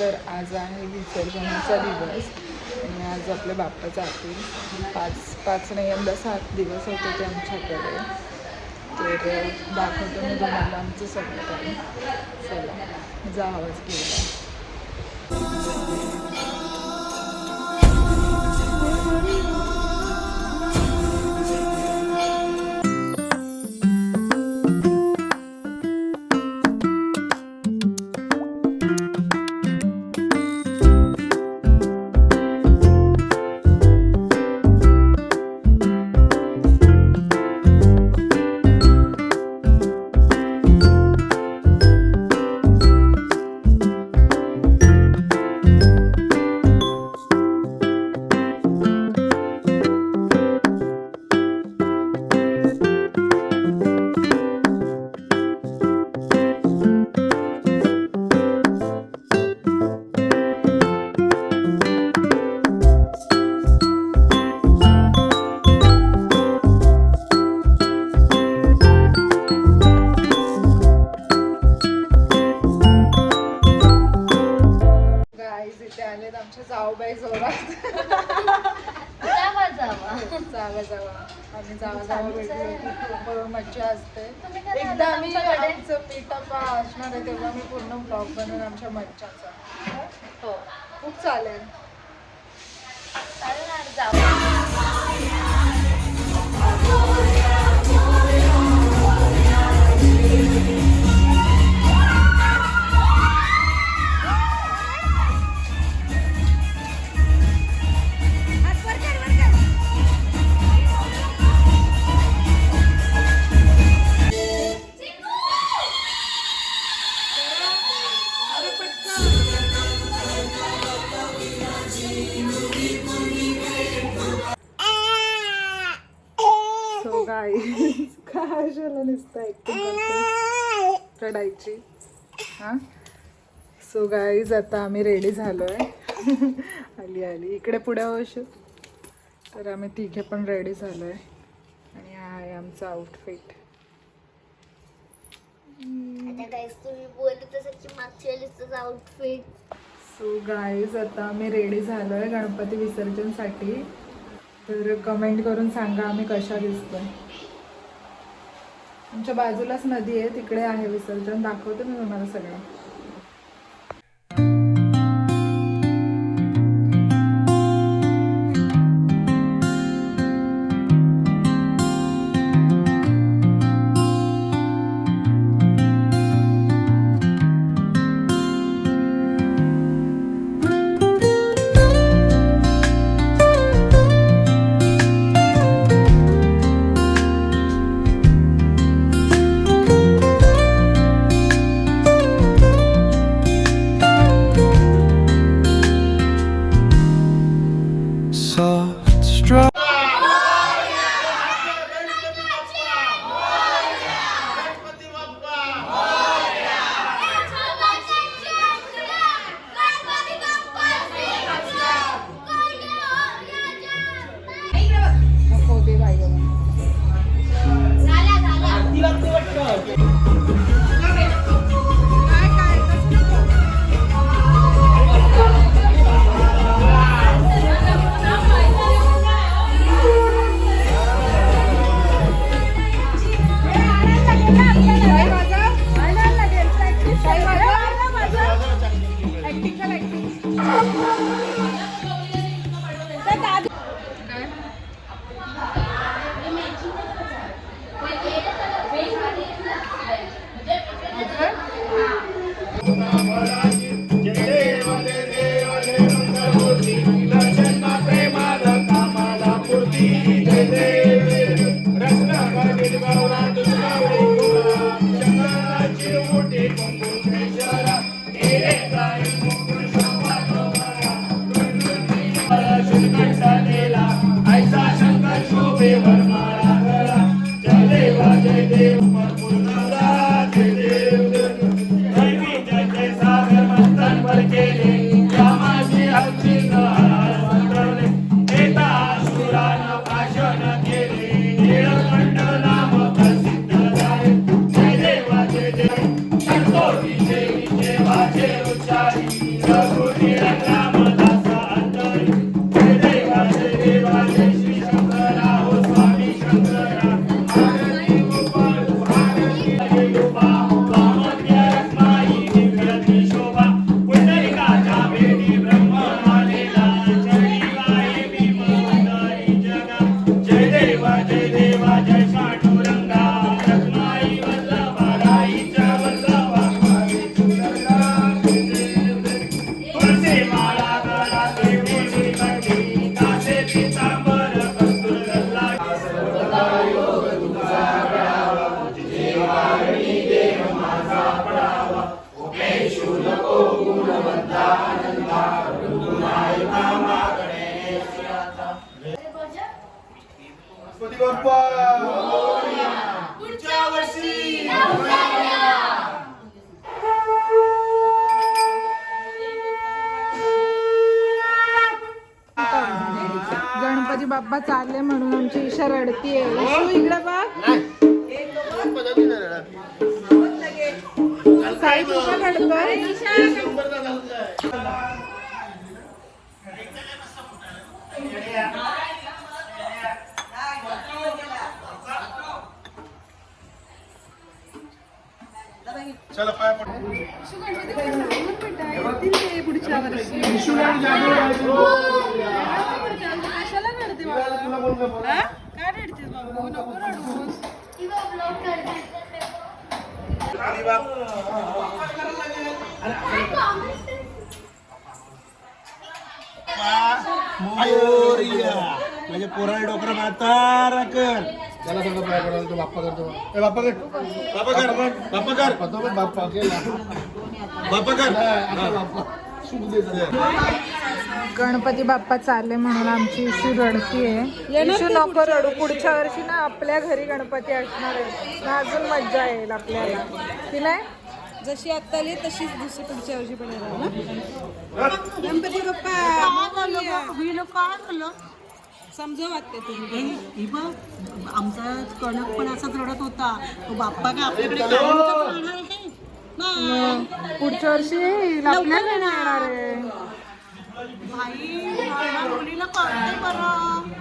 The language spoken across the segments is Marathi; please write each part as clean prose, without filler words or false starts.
तर आज आहे विसर्जनाचा दिवस आणि आज आपल्या बाप्पा जातील. 5 नाही यंदा 7 दिवस होते ते आमच्याकडे. तर दाखवतो मी तुम्हाला आमचं सगळं काही. चला जावंच गेलं. आमच्या जाऊबाई जोरात जावा आम्ही जावा भेटलो खूप मज्जा असते. एकदा आम्ही आमचं पीठप्पा असणार आहे तेव्हा मी पूर्ण ब्लॉग बनवून आमच्या मज्जाचा. हो खूप चालेल. कशाला नुसतं ऍक्टिंग रडायची. हां सो गाईज आता आम्ही रेडी झालोय. आली इकडे पुढे होश. तर आम्ही तिघे पण रेडी झालोय आणि हा आहे आमचा आउटफिट. सो गाईज आता आम्ही रेडी झालोय गणपती विसर्जनसाठी. तर कमेंट करून सांगा आम्ही कशा दिसतोय. आमच्या बाजूलाच नदी आहे तिकडे आहे विसर्जन. दाखवते मी तुम्हाला सगळं. बाप्पा पुढच्या वर्षी गणपती बाप्पा चालले म्हणून आमची ईशा रडतीये. ईशू इकडे बघ. साई तुझं रडतोय. चला पाय पड. पुढच्या वर्षी कशाला रडते बाबा? काय रडतेस बाबा? नको रडूस. म्हणजे पोराला डोकरा म्हातारा कर. त्याला सगळं पाय पडायला तो बाप्पा करतो. ए बाप्पा कर, बाप्पा कर, बाप्पा कर, बाप्पा केला, बाप्पा कर, बाप्पा सुख दे. गणपती बाप्पा चालले म्हणून आमची इशू रडतीये. इशू नको रडू. पुढच्या वर्षी ना आपल्या घरी गणपती असणार आहे ना, अजून मज्जा येईल आपल्याला. की नाही? जशी आता आली तशीच दुसरी पुढच्या वर्षी पण येणार ना. गणपती बाप्पा समजा वाटते तुम्ही. आमचा कणक पण असाच रडत होता. तो बाप्पा काय आपल्याकडे राहणार आहे ना. पुढच्या वर्षी येईल आपल्याला येणार आहे. भाई मुलीला कळतंय बरं.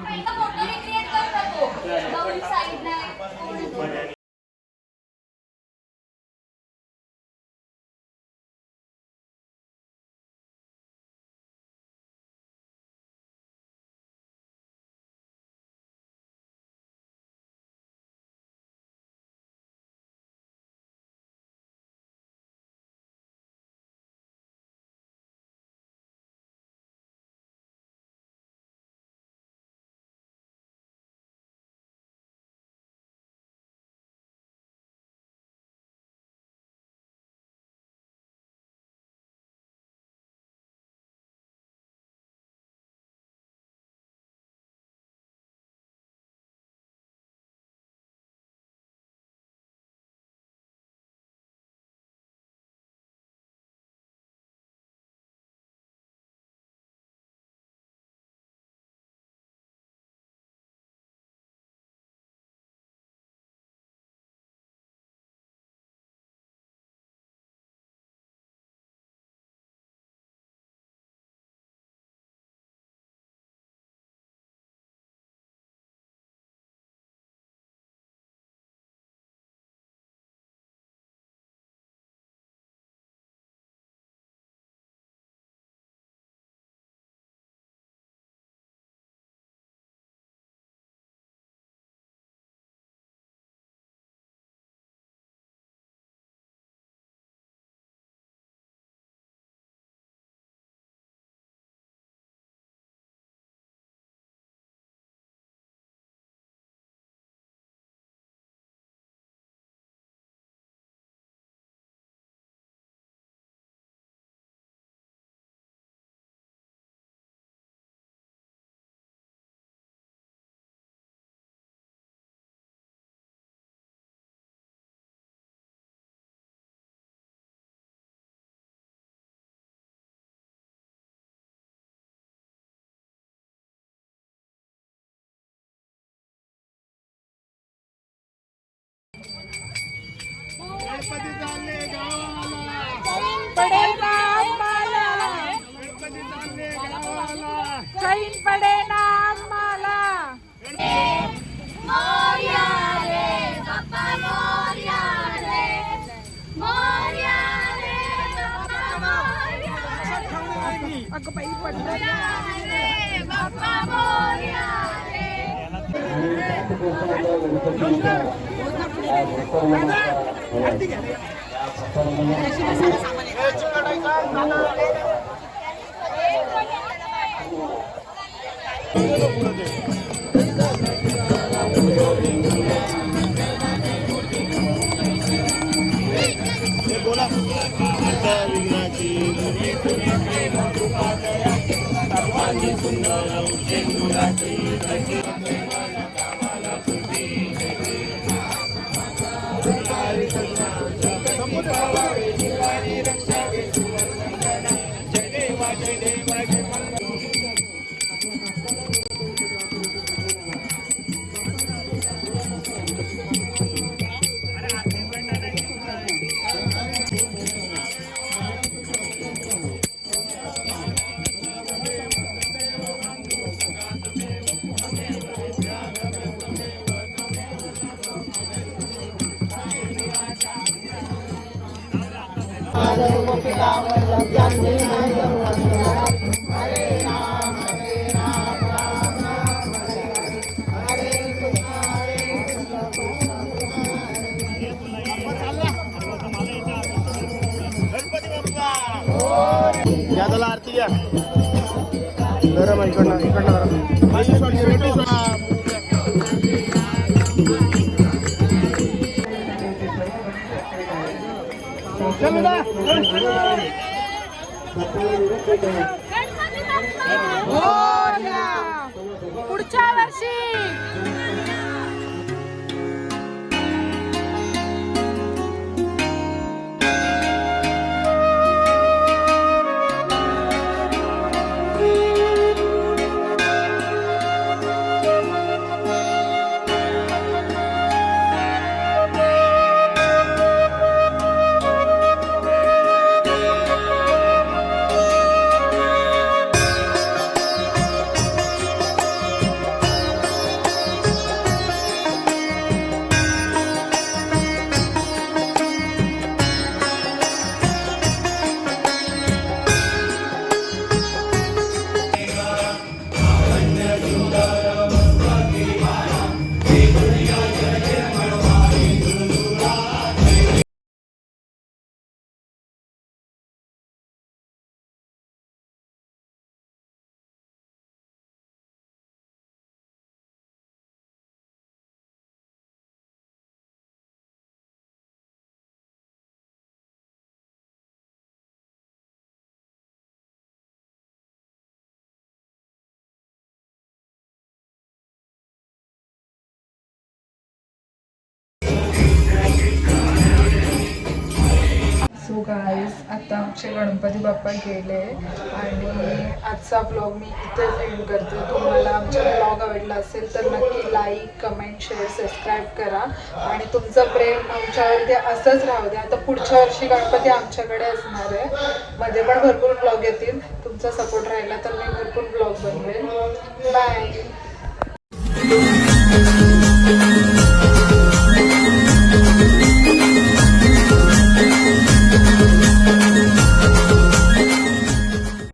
सर्वांनी सुंदर या त्याला आरती घ्या गरम आहे इकडनं इकडनं पुढच्या वर्षी सो गाईज आता आमचे गणपती बाप्पा गेले आणि आजचा ब्लॉग मी इथेच एंड करते. तुम्हाला आमचा ब्लॉग आवडला असेल तर नक्की लाईक कमेंट शेअर सबस्क्राईब करा आणि तुमचं प्रेम आमच्यावरती असंच राहू द्या. आता पुढच्या वर्षी गणपती आमच्याकडे असणार आहे, मध्ये पण भरपूर ब्लॉग येतील. तुमचा सपोर्ट राहिला तर मी भरपूर ब्लॉग बनवेल. बाय.